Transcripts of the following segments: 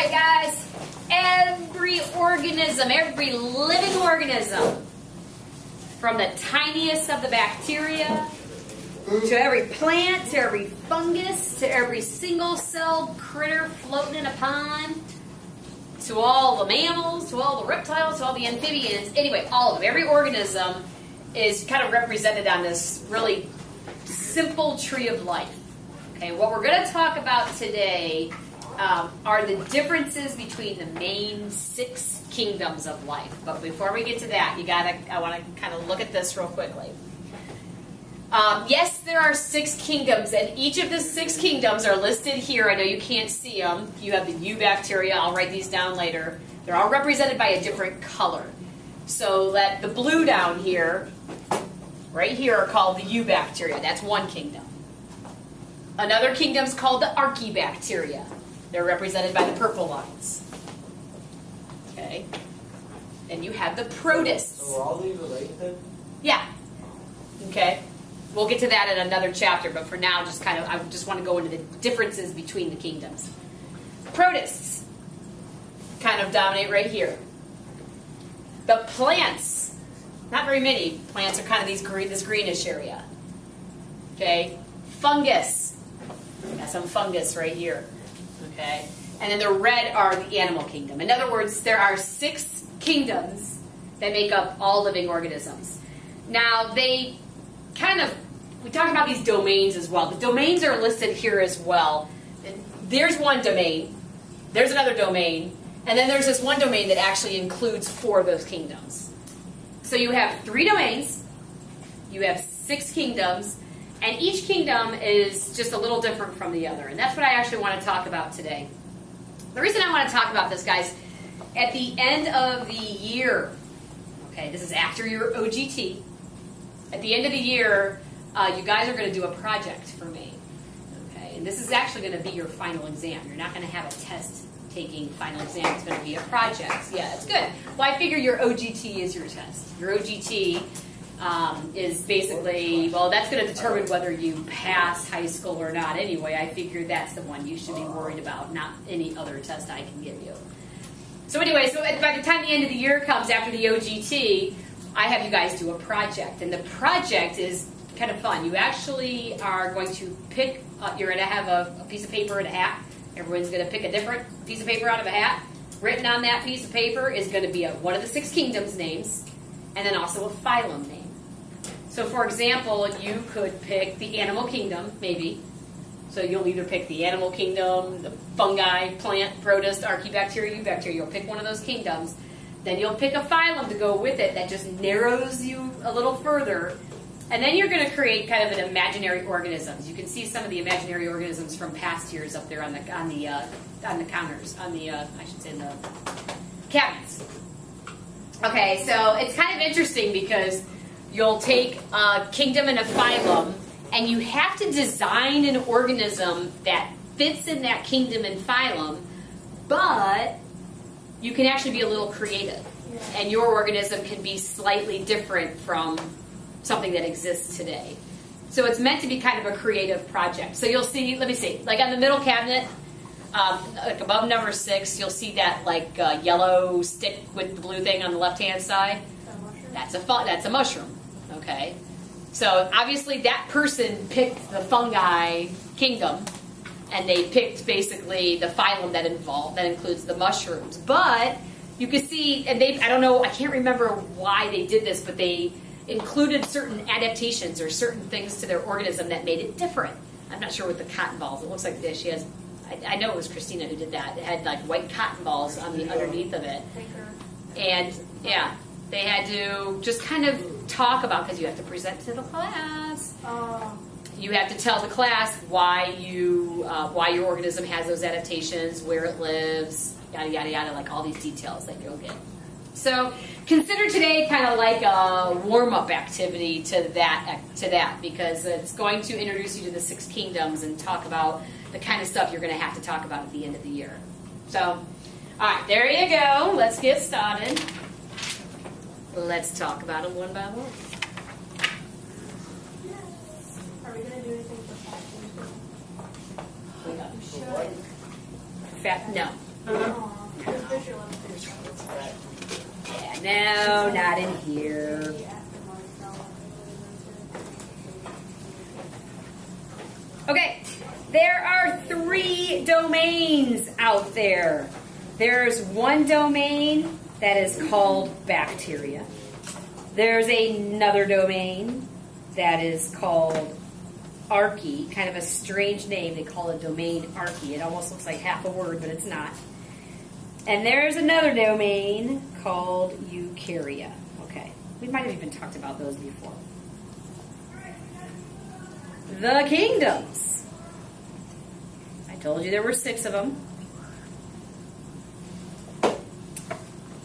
right, guys. Every organism, every living organism, from the tiniest of the bacteria to every plant, to every fungus, to every single-celled critter floating in a pond, to all the mammals, to all the reptiles, to all the amphibians. Anyway, all of them. Every organism is kind of represented on this really simple tree of life. Okay, what we're going to talk about today are the differences between the main 6 kingdoms of life. But before we get to that, I want to kind of look at this real quickly. Yes, there are 6 kingdoms, and each of the 6 kingdoms are listed here. I know you can't see them. You have the eubacteria. I'll write these down later. They're all represented by a different color. So that the blue down here, right here, are called the eubacteria. That's one kingdom. Another kingdom is called the archaebacteria. They're represented by the purple lines. Okay. And you have the protists. So are all these related? Yeah. Okay. We'll get to that in another chapter, but for now, I just want to go into the differences between the kingdoms. Protists kind of dominate right here. The plants, not very many. Plants are kind of this greenish area. Okay. Fungus. Got some fungus right here. Okay. And then the red are the animal kingdom. In other words, there are 6 kingdoms that make up all living organisms. Now, we talked about these domains as well. The domains are listed here as well. There's one domain, there's another domain, and then there's this one domain that actually includes 4 of those kingdoms. So you have 3 domains, you have 6 kingdoms, and each kingdom is just a little different from the other. And that's what I actually want to talk about today. The reason I want to talk about this, guys, at the end of the year, okay, this is after your OGT, at the end of the year, you guys are going to do a project for me. Okay, and this is actually going to be your final exam. You're not going to have a test taking final exam. It's going to be a project. Yeah, it's good. Well, I figure your OGT is your test. Your OGT is basically, well, that's going to determine whether you pass high school or not anyway. I figure that's the one you should be worried about, not any other test I can give you. So anyway, by the time the end of the year comes after the OGT, I have you guys do a project. And the project is kind of fun. You actually are going to pick, you're going to have a piece of paper and a hat. Everyone's going to pick a different piece of paper out of a hat. Written on that piece of paper is going to be one of the 6 kingdoms names, and then also a phylum name. So for example, you could pick the animal kingdom, maybe. So you'll either pick the animal kingdom, the fungi, plant, protist, archaebacteria, eubacteria. You'll pick one of those kingdoms. Then you'll pick a phylum to go with it that just narrows you a little further. And then you're going to create kind of an imaginary organisms. You can see some of the imaginary organisms from past years up there on the counters, in the cabinets. Okay, so it's kind of interesting because you'll take a kingdom and a phylum, and you have to design an organism that fits in that kingdom and phylum, but you can actually be a little creative. And your organism can be slightly different from something that exists today. So it's meant to be kind of a creative project. So you'll see, let me see, like on the middle cabinet, like above number 6, you'll see that like yellow stick with the blue thing on the left-hand side. That's a mushroom. Okay. So obviously that person picked the fungi kingdom, and they picked basically the phylum that includes the mushrooms. But you can see, and I can't remember why they did this, but they included certain adaptations or certain things to their organism that made it different. I'm not sure what the cotton balls. It looks like this. She has. I know it was Christina who did that. It had like white cotton balls on the underneath of it, and yeah, they had to just kind of talk about, because you have to present to the class. You have to tell the class why your organism has those adaptations, where it lives, yada yada yada, like all these details that you'll get. So consider today kind of like a warm-up activity to that, because it's going to introduce you to the 6 kingdoms and talk about the kind of stuff you're going to have to talk about at the end of the year. So, all right, there you go. Let's get started. Let's talk about them one by one. Are we going to do anything for fasting? No. Aw, this picture looks pretty good. Yeah, no, not in here. Okay, there are 3 domains out there. There's one domain that is called bacteria. There's another domain that is called archaea, kind of a strange name. They call it domain archaea. It almost looks like half a word, but it's not. And there's another domain called eukarya. Okay, we might have even talked about those before. The kingdoms. I told you there were 6 of them.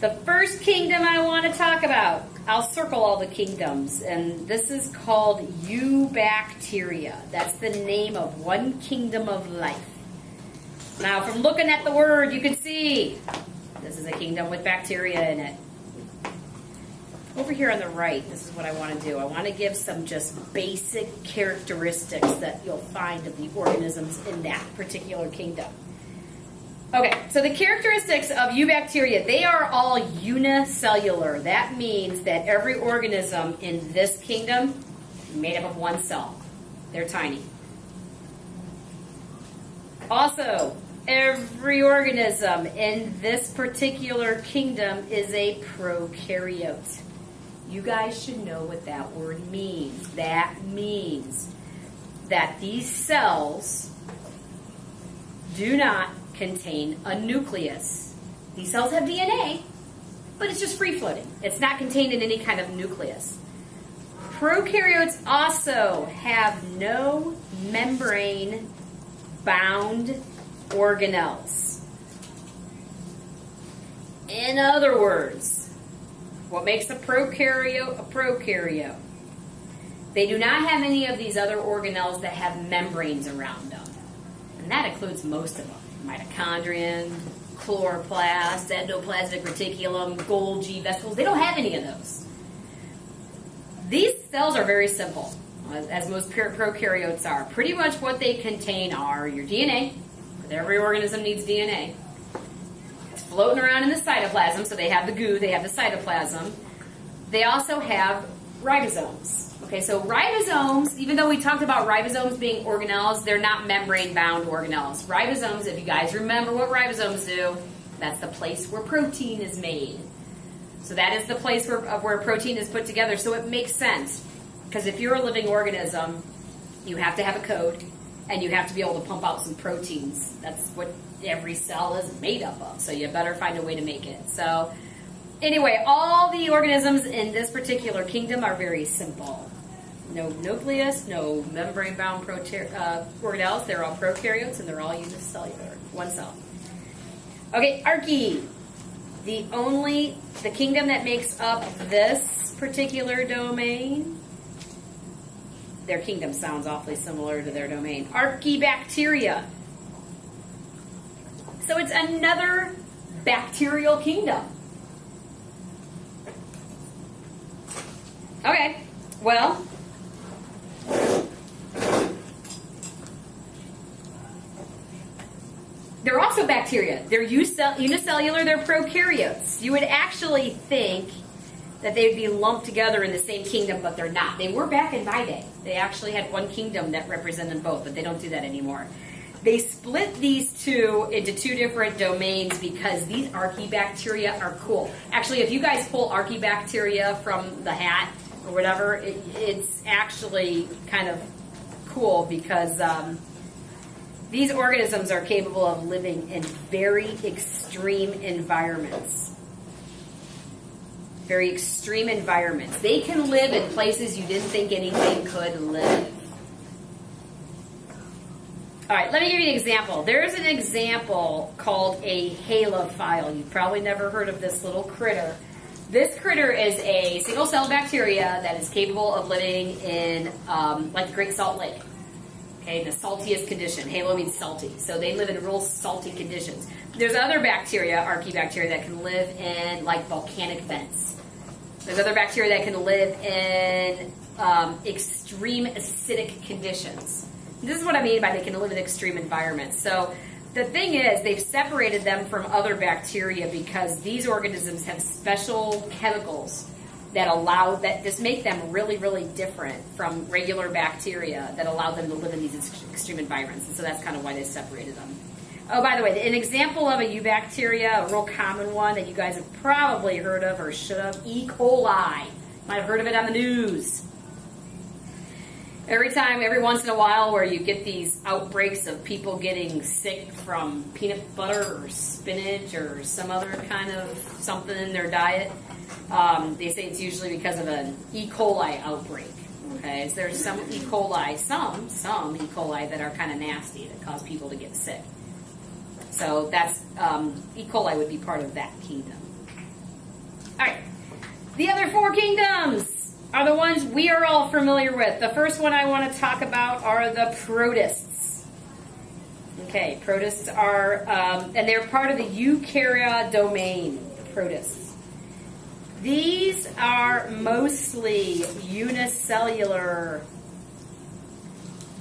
The first kingdom I want to talk about, I'll circle all the kingdoms, and this is called Eubacteria. That's the name of one kingdom of life. Now, from looking at the word, you can see this is a kingdom with bacteria in it. Over here on the right, this is what I want to do. I want to give some just basic characteristics that you'll find of the organisms in that particular kingdom. Okay, so the characteristics of Eubacteria, they are all unicellular. That means that every organism in this kingdom is made up of one cell. They're tiny. Also, every organism in this particular kingdom is a prokaryote. You guys should know what that word means. That means that these cells do not contain a nucleus. These cells have DNA, but it's just free-floating. It's not contained in any kind of nucleus. Prokaryotes also have no membrane-bound organelles. In other words, what makes a prokaryote a prokaryote? They do not have any of these other organelles that have membranes around them. And that includes most of them. Mitochondrion, chloroplast, endoplasmic reticulum, Golgi vesicles. They don't have any of those. These cells are very simple, as most prokaryotes are. Pretty much what they contain are your DNA, because every organism needs DNA. It's floating around in the cytoplasm, so they have the goo, they have the cytoplasm. They also have ribosomes. Okay, so ribosomes, even though we talked about ribosomes being organelles, they're not membrane-bound organelles. Ribosomes, if you guys remember what ribosomes do, that's the place where protein is made. So that is the place where protein is put together. So it makes sense, because if you're a living organism, you have to have a code, and you have to be able to pump out some proteins. That's what every cell is made up of, so you better find a way to make it. So anyway, all the organisms in this particular kingdom are very simple. No nucleus, no membrane-bound organelles. They're all prokaryotes, and they're all unicellular, one cell. Okay, archaea. The kingdom that makes up this particular domain, their kingdom sounds awfully similar to their domain. Archaebacteria. So it's another bacterial kingdom. Okay, well, they're also bacteria. They're unicellular, they're prokaryotes. You would actually think that they would be lumped together in the same kingdom, but they're not. They were back in my day. They actually had one kingdom that represented both, but they don't do that anymore. They split these two into 2 different domains because these archaebacteria are cool. Actually, if you guys pull archaebacteria from the hat or whatever, it's actually kind of cool because these organisms are capable of living in very extreme environments. Very extreme environments. They can live in places you didn't think anything could live. All right, let me give you an example. There's an example called a halophile. You've probably never heard of this little critter. This critter is a single-celled bacteria that is capable of living in, like the Great Salt Lake. Okay, the saltiest condition. Halo means salty. So they live in real salty conditions. There's other bacteria, archaebacteria, that can live in like volcanic vents. There's other bacteria that can live in extreme acidic conditions. This is what I mean by they can live in extreme environments. So the thing is, they've separated them from other bacteria because these organisms have special chemicals that just make them really, really different from regular bacteria that allow them to live in these extreme environments. And so that's kind of why they separated them. Oh, by the way, an example of a eubacteria, a real common one that you guys have probably heard of or should have, E. coli. Might have heard of it on the news. Every once in a while where you get these outbreaks of people getting sick from peanut butter or spinach or some other kind of something in their diet, they say it's usually because of an E. coli outbreak. Okay, so there's some E. coli, some E. coli that are kind of nasty that cause people to get sick. So that's E. coli would be part of that kingdom. All right, the other 4 kingdoms are the ones we are all familiar with. The first one I want to talk about are the protists. Okay, protists are, and they're part of the eukarya domain, the protists. These are mostly unicellular.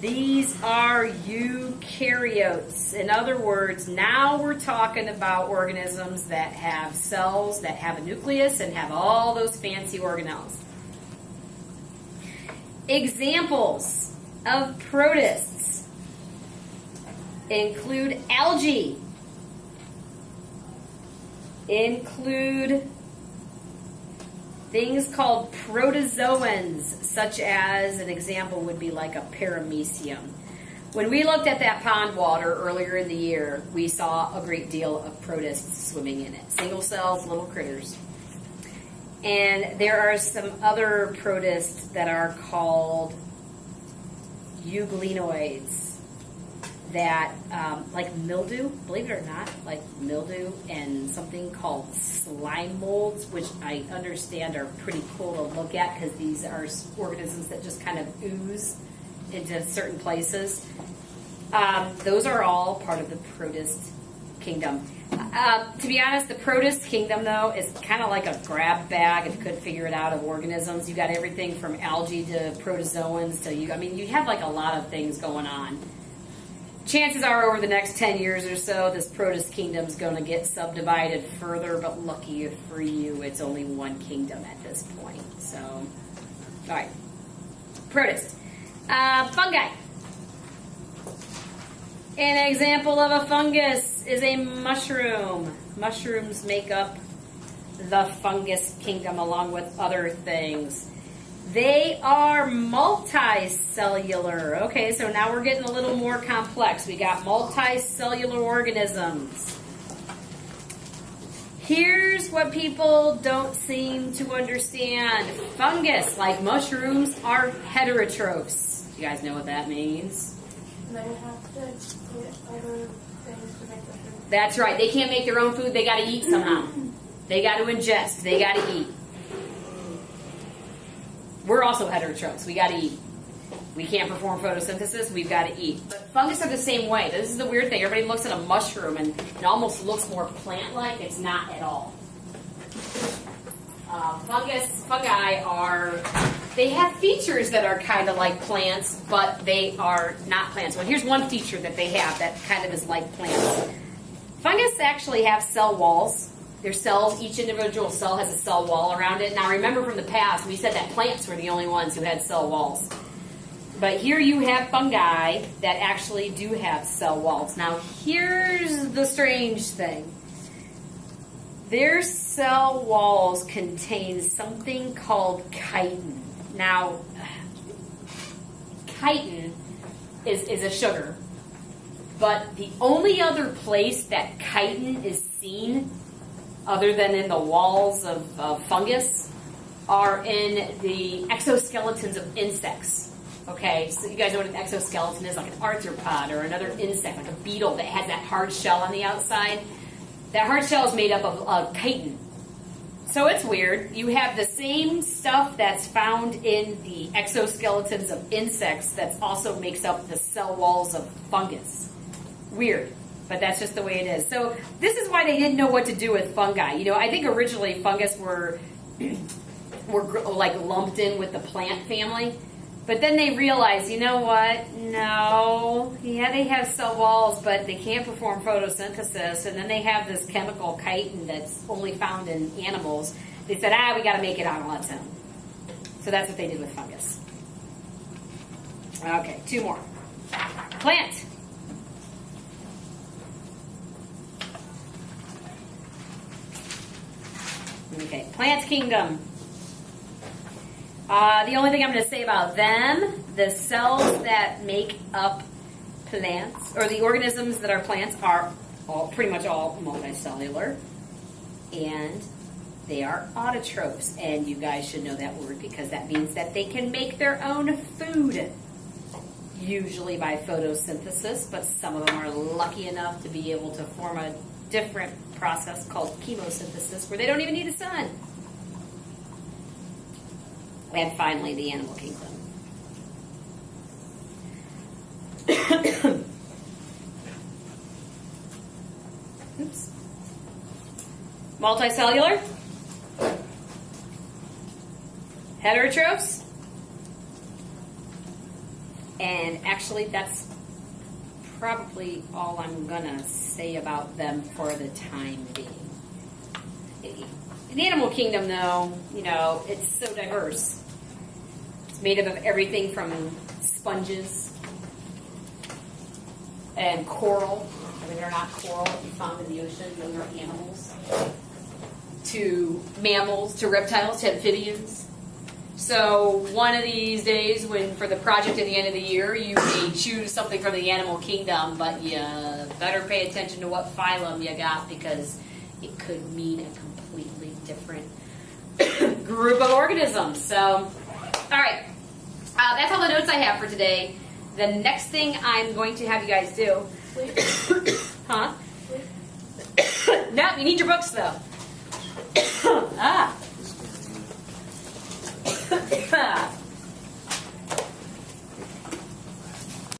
These are eukaryotes. In other words, now we're talking about organisms that have cells, that have a nucleus, and have all those fancy organelles. Examples of protists include algae, include things called protozoans, such as an example would be like a paramecium. When we looked at that pond water earlier in the year, we saw a great deal of protists swimming in it. Single cells, little critters. And there are some other protists that are called euglenoids that, like mildew, believe it or not, like mildew and something called slime molds, which I understand are pretty cool to look at because these are organisms that just kind of ooze into certain places. Those are all part of the protist kingdom. To be honest, the protist kingdom, though, is kind of like a grab bag, if you could figure it out, of organisms. You got everything from algae to protozoans to you have like a lot of things going on. Chances are over the next 10 years or so, this protist kingdom is going to get subdivided further, but lucky for you, it's only one kingdom at this point. So, all right. Protist. Fungi. An example of a fungus is a mushroom. Mushrooms make up the fungus kingdom along with other things. They are multicellular. Okay, so now we're getting a little more complex. We got multicellular organisms. Here's what people don't seem to understand. Fungus, like mushrooms, are heterotrophs. You guys know what that means? They have to get other things to make their food. That's right. They can't make their own food. They got to eat somehow. They got to ingest. They got to eat. We're also heterotrophs. We got to eat. We can't perform photosynthesis. We've got to eat. But fungus are the same way. This is the weird thing. Everybody looks at a mushroom and it almost looks more plant-like. It's not at all. Fungi they have features that are kind of like plants, but they are not plants. Well, here's one feature that they have that kind of is like plants. Fungus actually have cell walls. Their cells, each individual cell has a cell wall around it. Now remember from the past, we said that plants were the only ones who had cell walls. But here you have fungi that actually do have cell walls. Now here's the strange thing. Their cell walls contain something called chitin. Now, chitin is a sugar, but the only other place that chitin is seen, other than in the walls of fungus, are in the exoskeletons of insects. Okay, so you guys know what an exoskeleton is, like an arthropod or another insect, like a beetle that has that hard shell on the outside. That hard shell is made up of chitin. So it's weird. You have the same stuff that's found in the exoskeletons of insects that also makes up the cell walls of fungus. Weird, but that's just the way it is. So this is why they didn't know what to do with fungi. You know, I think originally fungus were like lumped in with the plant family, But then they realize, you know what? No. Yeah, they have cell walls, but they can't perform photosynthesis. And then they have this chemical chitin that's only found in animals. They said, we got to make it on its own. So that's what they did with fungus. Okay, 2 more. Plant. Okay, plant kingdom. The only thing I'm going to say about them, the cells that make up plants, or the organisms that are plants, are pretty much all multicellular, and they are autotrophs. And you guys should know that word because that means that they can make their own food, usually by photosynthesis, but some of them are lucky enough to be able to form a different process called chemosynthesis where they don't even need the sun. And finally, the animal kingdom. Oops. Multicellular. Heterotrophs. And actually, that's probably all I'm going to say about them for the time being. The animal kingdom, though, it's so diverse. It's made up of everything from sponges and coral. I mean, they're not coral that you found in the ocean. Those are animals. To mammals, to reptiles, to amphibians. So one of these days, for the project at the end of the year, you may choose something from the animal kingdom, but you better pay attention to what phylum you got because it could mean a completely different group of organisms. So, all right, that's all the notes I have for today. The next thing I'm going to have you guys do, huh? No, you need your books though.